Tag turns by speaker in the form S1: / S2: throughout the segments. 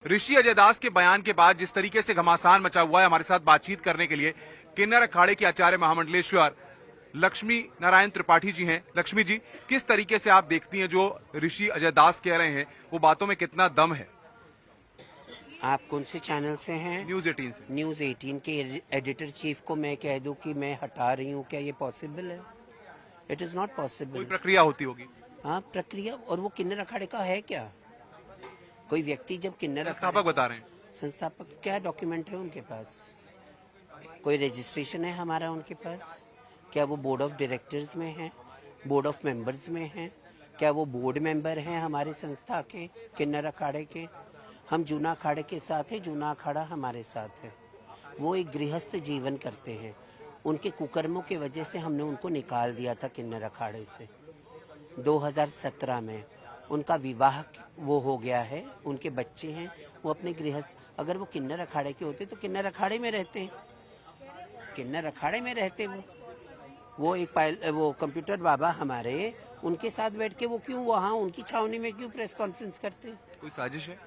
S1: ऋषि अजय दास के बयान के बाद जिस तरीके से घमासान मचा हुआ है, हमारे साथ बातचीत करने के लिए किन्नर अखाड़े के आचार्य महामंडलेश्वर लक्ष्मी नारायण त्रिपाठी जी हैं। लक्ष्मी जी, किस तरीके से आप देखती हैं जो ऋषि अजय दास कह रहे हैं, वो बातों में कितना दम है?
S2: आप कौन से चैनल से हैं?
S1: न्यूज 18 से।
S2: न्यूज 18 के एडिटर चीफ को मैं कह दूं कि मैं हटा रही हूं, क्या ये पॉसिबल है? इट इज नॉट
S1: कोई
S2: पॉसिबल।
S1: प्रक्रिया होती होगी?
S2: हाँ, प्रक्रिया। और वो किन्नर अखाड़े का है क्या? कोई व्यक्ति जब किन्नर
S1: संस्थापक बता रहे हैं।
S2: संस्थापक क्या डॉक्यूमेंट है उनके पास? कोई रजिस्ट्रेशन है हमारा उनके पास? क्या वो बोर्ड ऑफ डायरेक्टर्स में है, बोर्ड ऑफ मेंबर्स में है? क्या वो बोर्ड मेंबर हैं हमारी संस्था के, किन्नर अखाड़े के? हम जूना अखाड़े के साथ है, जूना अखाड़ा हमारे साथ है। वो एक गृहस्थ जीवन करते हैं। उनके कुकर्मों की वजह से हमने उनको निकाल दिया था किन्नर अखाड़े से। 2017 में उनका विवाह वो हो गया है, उनके बच्चे हैं, वो अपने गृहस्थ। अगर वो किन्नर अखाड़े के होते तो किन्नर अखाड़े में रहते हैं, किन्नर अखाड़े में रहते वो एक वो कंप्यूटर बाबा हमारे, उनके साथ बैठ के वो क्यों वहाँ उनकी छावनी में क्यों प्रेस कॉन्फ्रेंस करते?
S1: कोई साजिश है?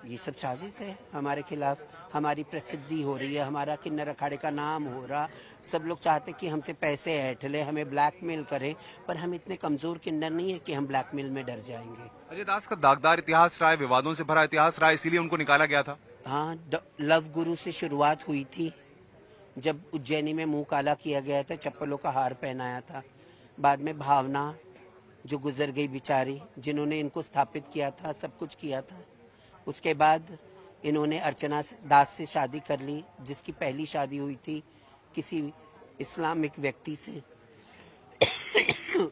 S2: ये सब साजिश है हमारे खिलाफ। हमारी प्रसिद्धि हो रही है, हमारा किन्नर अखाड़े का नाम हो रहा। सब लोग चाहते कि हमसे पैसे ऐंठ ले, हमें ब्लैकमेल करें, पर हम इतने कमजोर किन्नर नहीं है कि हम ब्लैकमेल में डर जाएंगे।
S1: अजय दास का दागदार इतिहास रहा है, विवादों से भरा इतिहास रहा है, इसीलिए उनको निकाला गया था।
S2: हाँ, लव गुरु से शुरुआत हुई थी, जब उज्जैनी में मुंह काला किया गया था, चप्पलों का हार पहनाया था। बाद में भावना जो गुजर गई बेचारी, जिन्होंने इनको स्थापित किया था, सब कुछ किया था। उसके बाद इन्होंने अर्चना दास से शादी कर ली, जिसकी पहली शादी हुई थी किसी इस्लामिक व्यक्ति से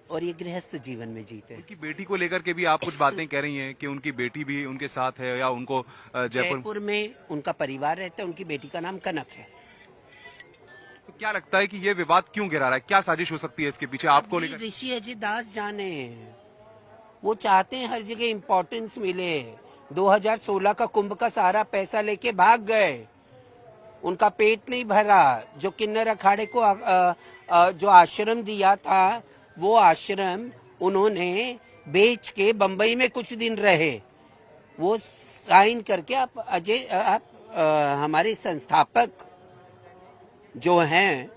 S2: और ये गृहस्थ जीवन में जीते।
S1: उनकी बेटी को लेकर के भी आप कुछ बातें कह रही हैं कि उनकी बेटी भी उनके साथ है, या उनको
S2: जयपुर में उनका परिवार रहता है, उनकी बेटी का नाम कनक है।
S1: तो क्या लगता है कि ये विवाद क्यों गिरा रहा है? क्या साजिश हो सकती है इसके पीछे आपको लेकर?
S2: ऋषि अजय दास जाने, वो चाहते हैं हर जगह इम्पोर्टेंस मिले। 2016 का कुंभ का सारा पैसा लेके भाग गए, उनका पेट नहीं भरा। जो किन्नर अखाड़े को जो आश्रम दिया था, वो आश्रम उन्होंने बेच के बंबई में कुछ दिन रहे। वो साइन करके आप हमारे संस्थापक जो हैं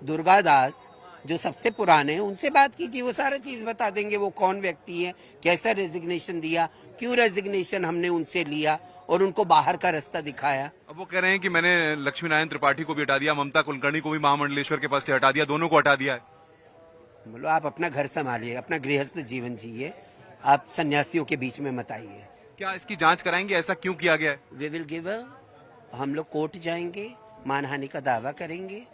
S2: दुर्गा दास, जो सबसे पुराने हैं, उनसे बात कीजिए, वो सारा चीज बता देंगे। वो कौन व्यक्ति है, कैसा रेजिग्नेशन दिया, क्यों रेजिग्नेशन हमने उनसे लिया और उनको बाहर का रास्ता दिखाया।
S1: अब वो कह रहे हैं कि मैंने लक्ष्मी नारायण त्रिपाठी को भी हटा दिया, ममता कुलकर्णी को भी महामंडलेश्वर के पास से हटा दिया, दोनों को हटा दिया है।
S2: बोलो, आप अपना घर संभालिए, अपना गृहस्थ जीवन जिए, आप सन्यासियों के बीच में मत आइए।
S1: क्या इसकी जांच कराएंगे, ऐसा क्यों किया गया है?
S2: वी विल गिव, हम लोग कोर्ट जाएंगे, मानहानि का दावा करेंगे,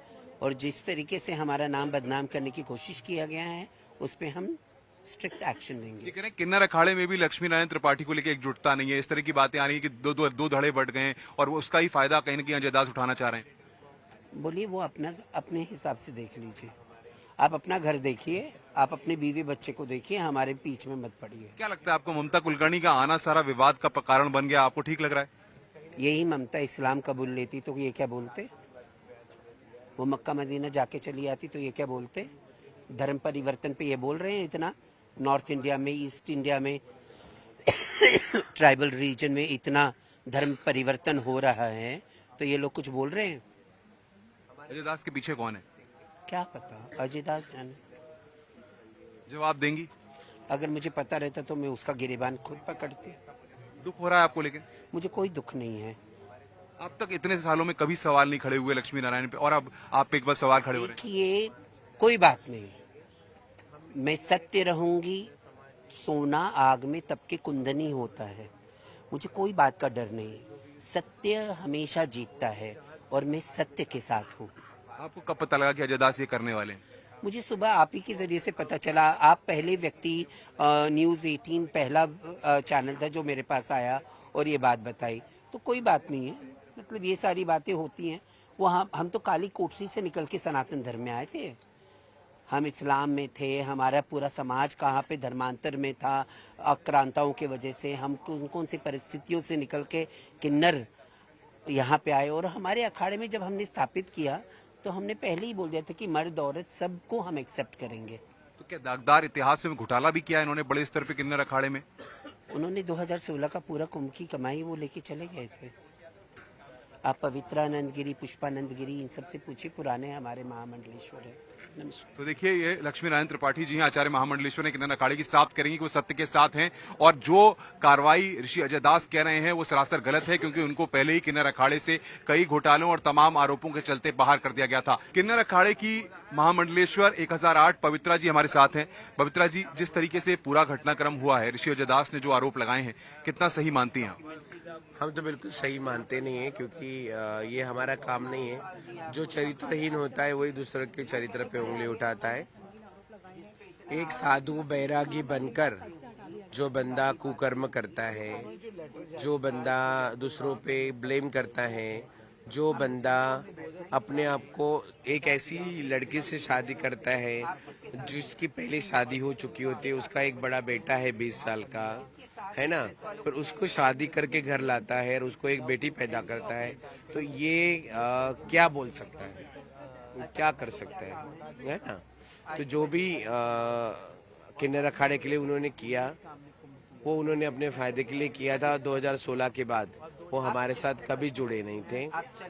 S2: और जिस तरीके से हमारा नाम बदनाम करने की कोशिश किया गया है उस पर हम स्ट्रिक्ट एक्शन लेंगे।
S1: कह रहे किन्नर अखाड़े में भी लक्ष्मी नारायण त्रिपाठी को लेकर एकजुटता नहीं है, इस तरह की बातें आ रही है कि दो धड़े बढ़ गए और उसका ही फायदा कहीं न कहीं अजय दास उठाना चाह रहे हैं।
S2: बोलिए, वो अपने हिसाब से देख लीजिए। आप अपना घर देखिए, आप अपने बीवी बच्चे को देखिए, हमारे बीच में मत पड़िए।
S1: क्या लगता है आपको, ममता कुलकर्णी का आना सारा विवाद का कारण बन गया, आपको ठीक लग रहा है?
S2: यही ममता इस्लाम कबूल लेती तो ये क्या बोलते? वो मक्का मदीना जाके चली आती तो ये क्या बोलते? धर्म परिवर्तन पे ये बोल रहे हैं इतना। नॉर्थ इंडिया में, ईस्ट इंडिया में, ट्राइबल रीजन में इतना धर्म परिवर्तन हो रहा है, तो ये लोग कुछ बोल रहे हैं।
S1: अजय दास के पीछे कौन है?
S2: क्या पता, अजय दास जाने।
S1: जवाब देंगी?
S2: अगर मुझे पता रहता तो मैं उसका गिरेबान खुद पकड़ती।
S1: दुख हो रहा है आपको लेकिन?
S2: मुझे कोई दुख नहीं है।
S1: अब तक इतने सालों में कभी सवाल नहीं खड़े हुए लक्ष्मी नारायण पे, और अब आप पे एक बार सवाल खड़े हो रहे हैं।
S2: देखिए, कोई बात नहीं, मैं सत्य रहूंगी। सोना आग में तब के कुंदनी होता है, मुझे कोई बात का डर नहीं। सत्य हमेशा जीतता है और मैं सत्य के साथ हूँ।
S1: आपको कब पता लगा कि अजय दास ये करने वाले हैं?
S2: मुझे सुबह आप ही के जरिए से पता चला। आप पहले व्यक्ति, न्यूज 18 पहला चैनल था जो मेरे पास आया और ये बात बताई। तो कोई बात नहीं है, मतलब ये सारी बातें होती हैं। वहाँ हम तो काली कोठरी से निकल के सनातन धर्म में आए थे। हम इस्लाम में थे, हमारा पूरा समाज कहाँ पे धर्मांतर में था, आक्रांताओं की वजह से। हम कौन कौन सी परिस्थितियों से निकल के किन्नर यहाँ पे आए, और हमारे अखाड़े में जब हमने स्थापित किया तो हमने पहले ही बोल दिया था कि मर्द औरत सबको हम एक्सेप्ट करेंगे।
S1: तो क्या दागदार इतिहास में घोटाला भी किया इन्होंने बड़े स्तर पे किन्नर अखाड़े में?
S2: उन्होंने 2016 का पूरा कुंभ की कमाई वो लेके चले गए थे। आप पवित्रानंद गिरी, पुष्पानंद गिरी, इन सबसे पूछिए, पुराने हमारे महामंडलेश्वर है। नमस्कार।
S1: तो देखिए, ये लक्ष्मी नारायण त्रिपाठी जी हैं, आचार्य महामंडलेश्वर ने किन्नर अखाड़े की साफ करेंगे कि वो सत्य के साथ हैं, और जो कार्रवाई ऋषि अजय दास कह रहे हैं वो सरासर गलत है, क्योंकि उनको पहले ही किन्नर अखाड़े से कई घोटालों और तमाम आरोपों के चलते बाहर कर दिया गया था। किन्नर अखाड़े की महामंडलेश्वर 1008 पवित्रा जी हमारे साथ हैं। पवित्रा जी, जिस तरीके से पूरा घटनाक्रम हुआ है, ऋषि अजय दास ने जो आरोप लगाए हैं, कितना सही मानती हैं आप?
S3: हम तो बिल्कुल सही मानते नहीं है, क्योंकि ये हमारा काम नहीं है। जो चरित्रहीन होता है वही दूसरों के चरित्र पे उंगली उठाता है। एक साधु बैरागी बनकर जो बंदा कुकर्म करता है, जो बंदा दूसरों पे ब्लेम करता है, जो बंदा अपने आप को एक ऐसी लड़की से शादी करता है जिसकी पहले शादी हो चुकी होती है, उसका एक बड़ा बेटा है 20 साल का, है ना, पर उसको शादी करके घर लाता है और उसको एक बेटी पैदा करता है, तो ये क्या बोल सकता है, क्या कर सकता है ना। तो जो भी किन्नर अखाड़े के लिए उन्होंने किया, वो उन्होंने अपने फायदे के लिए किया था। 2016 के बाद वो हमारे साथ कभी जुड़े नहीं थे।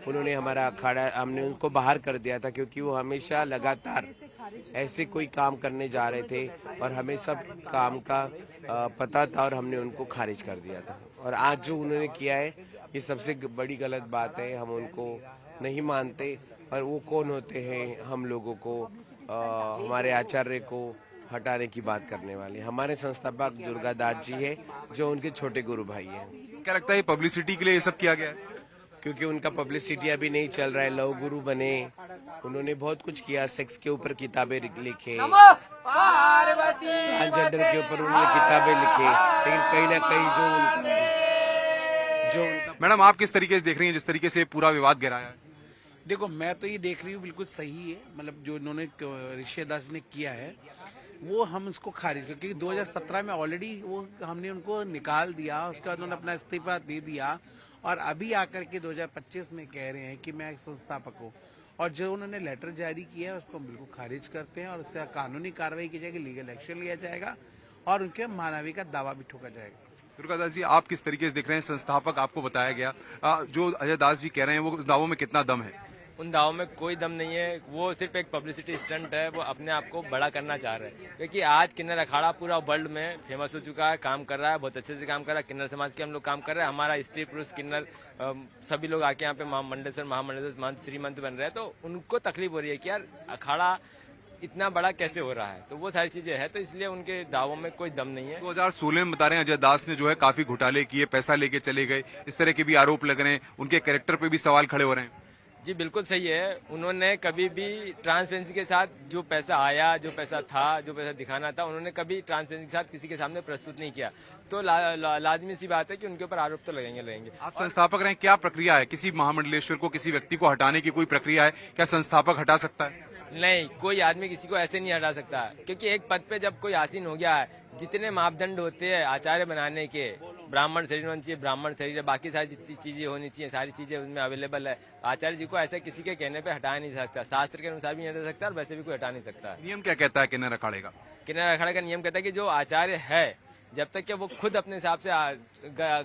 S3: उन्होंने हमारा अखाड़ा, हमने उनको बाहर कर दिया था, क्योंकि वो हमेशा लगातार ऐसे कोई काम करने जा रहे थे और हमें सब काम का पता था, और हमने उनको खारिज कर दिया था। और आज जो उन्होंने किया है, ये सबसे बड़ी गलत बात है। हम उनको नहीं मानते, और वो कौन होते हैं हम लोगों को, हमारे आचार्य को हटाने की बात करने वाले। हमारे संस्थापक दुर्गादास जी है, जो उनके छोटे गुरु भाई हैं।
S1: क्या लगता है पब्लिसिटी के लिए ये सब किया गया है?
S3: क्योंकि उनका पब्लिसिटी अभी नहीं चल रहा है। लव गुरु बने, उन्होंने बहुत कुछ किया, सेक्स के ऊपर किताबें लिखे, ट्रांसजेंडर के ऊपर उन्होंने किताबें लिखे, लेकिन कहीं ना कहीं जो उनका
S1: मैडम, आप किस तरीके से देख रही हैं जिस तरीके से पूरा विवाद गिराया है?
S4: देखो, मैं तो ये देख रही हूँ बिल्कुल सही है। मतलब जो इन्होंने ऋषि दास ने किया है वो हम उसको खारिज कर, क्योंकि 2017 में ऑलरेडी वो हमने उनको निकाल दिया, उसके बाद उन्होंने अपना इस्तीफा दे दिया, और अभी आकर के 2025 में कह रहे हैं कि मैं एक संस्थापक हूँ। और जो उन्होंने लेटर जारी किया है उसको हम बिल्कुल खारिज करते हैं, और उसका कानूनी कार्रवाई की जाएगी, लीगल एक्शन लिया जाएगा, और उनके मानवी का दावा भी ठोका जाएगा।
S1: दुर्गादास जी, आप किस तरीके से देख रहे हैं? संस्थापक आपको बताया गया, जो अजय दास जी कह रहे हैं वो उस दावों में कितना दम है?
S5: उन दावों में कोई दम नहीं है, वो सिर्फ एक पब्लिसिटी स्टंट है। वो अपने आप को बड़ा करना चाह रहे हैं, क्योंकि आज किन्नर अखाड़ा पूरा वर्ल्ड में फेमस हो चुका है, काम कर रहा है, बहुत अच्छे से काम कर रहा है। किन्नर समाज के हम लोग काम कर रहे हैं, हमारा स्त्री पुरुष किन्नर सभी लोग आके यहाँ पे महामंडलेश्वर श्रीमंत बन रहे हैं। तो उनको तकलीफ हो रही है कि यार अखाड़ा इतना बड़ा कैसे हो रहा है, तो वो सारी चीजें हैं, तो इसलिए उनके दावों में कोई दम नहीं है।
S1: 2016 में बता रहे हैं अजय दास ने जो है काफी घोटाले किए, पैसा लेके चले गए, इस तरह के भी आरोप लग रहे हैं, उनके कैरेक्टर पे भी सवाल खड़े हो रहे हैं।
S5: जी बिल्कुल सही है। उन्होंने कभी भी ट्रांसपेरेंसी के साथ जो पैसा आया, जो पैसा था, जो पैसा दिखाना था, उन्होंने कभी ट्रांसपेरेंसी के साथ किसी के सामने प्रस्तुत नहीं किया। तो लाजमी सी बात है कि उनके ऊपर आरोप तो लगेंगे।
S1: आप संस्थापक रहे, क्या प्रक्रिया है? किसी महामंडलेश्वर को, किसी व्यक्ति को हटाने की कोई प्रक्रिया है? क्या संस्थापक हटा सकता है?
S5: नहीं, कोई आदमी किसी को ऐसे नहीं हटा सकता, क्योंकि एक पद पे जब कोई आसीन हो गया है, जितने मापदंड होते हैं आचार्य बनाने के, ब्राह्मण शरीर होना चाहिए, ब्राह्मण शरीर, बाकी सारी चीजें होनी चाहिए, सारी चीजें उसमें अवेलेबल है। आचार्य जी को ऐसे किसी के कहने पे हटा नहीं सकता, शास्त्र के अनुसार भी नहीं हटा सकता, और वैसे भी कोई हटा नहीं सकता।
S1: नियम क्या कहता है किन्नर अखाड़े का?
S5: किन्नर अखाड़े का नियम कहता है कि जो आचार्य है, जब तक कि वो खुद अपने हिसाब से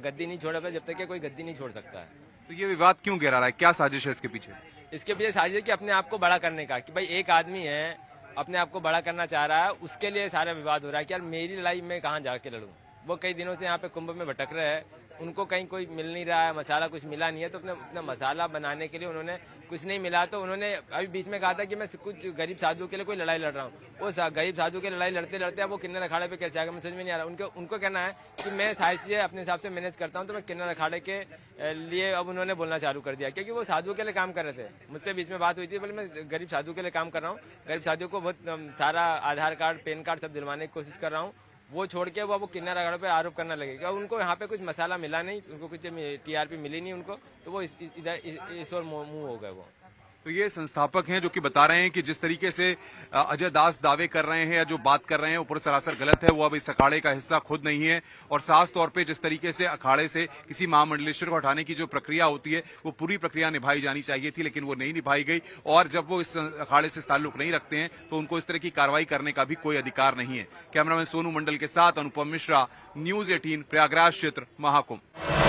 S5: गद्दी नहीं छोड़, जब तक कि कोई गद्दी नहीं छोड़ सकता है।
S1: तो ये विवाद क्यों गिरा रहा है? क्या साजिश है इसके पीछे?
S5: इसके पीछे साजिश है कि अपने आप को बड़ा करने का, कि भाई एक आदमी है, अपने आप को बड़ा करना चाह रहा है, उसके लिए सारा विवाद हो रहा है कि यार मेरी लड़ाई में कहाँ जाके लड़ूं। वो कई दिनों से यहाँ पे कुंभ में भटक रहे हैं, उनको कहीं कोई मिल नहीं रहा है, मसाला कुछ मिला नहीं है, तो अपना मसाला बनाने के लिए उन्होंने कुछ नहीं मिला, तो उन्होंने अभी बीच में कहा था कि मैं कुछ गरीब साधुओं के लिए कोई लड़ाई लड़ रहा हूँ। वो गरीब साधु की लड़ाई लड़ते लड़ते अब वो किन्नर अखाड़े पे कैसे आ गया, मुझे समझ में नहीं आ रहा। उनको कहना है कि मैं सारी चीजें अपने हिसाब से मैनेज करता हूँ, तो मैं किन्नर अखाड़े के लिए अब उन्होंने बोलना चालू कर दिया, क्योंकि वो साधुओं के लिए काम कर रहे थे। मुझसे बीच में बात हुई थी, बोले मैं गरीब साधु के लिए काम कर रहा हूँ, गरीब साधुओं को बहुत सारा आधार कार्ड, पैन कार्ड सब दिलवाने की कोशिश कर रहा हूँ। वो छोड़ के वो किन्नर अखाड़े पे आरोप करना लगेगा। उनको यहाँ पे कुछ मसाला मिला नहीं, उनको कुछ टीआरपी मिली नहीं उनको, तो वो इधर इस ओर मुंह हो गए वो।
S1: तो ये संस्थापक हैं जो कि बता रहे हैं कि जिस तरीके से अजय दास दावे कर रहे हैं या जो बात कर रहे हैं ऊपर सरासर गलत है। वो अब इस अखाड़े का हिस्सा खुद नहीं है और साफ तौर पे जिस तरीके से अखाड़े से किसी महामंडलेश्वर को हटाने की जो प्रक्रिया होती है वो पूरी प्रक्रिया निभाई जानी चाहिए थी, लेकिन वो नहीं निभाई गई। और जब वो इस अखाड़े से ताल्लुक नहीं रखते हैं तो उनको इस तरह की कार्रवाई करने का भी कोई अधिकार नहीं है। कैमरामैन सोनू मंडल के साथ अनुपम मिश्रा, न्यूज 18 प्रयागराज क्षेत्र महाकुंभ।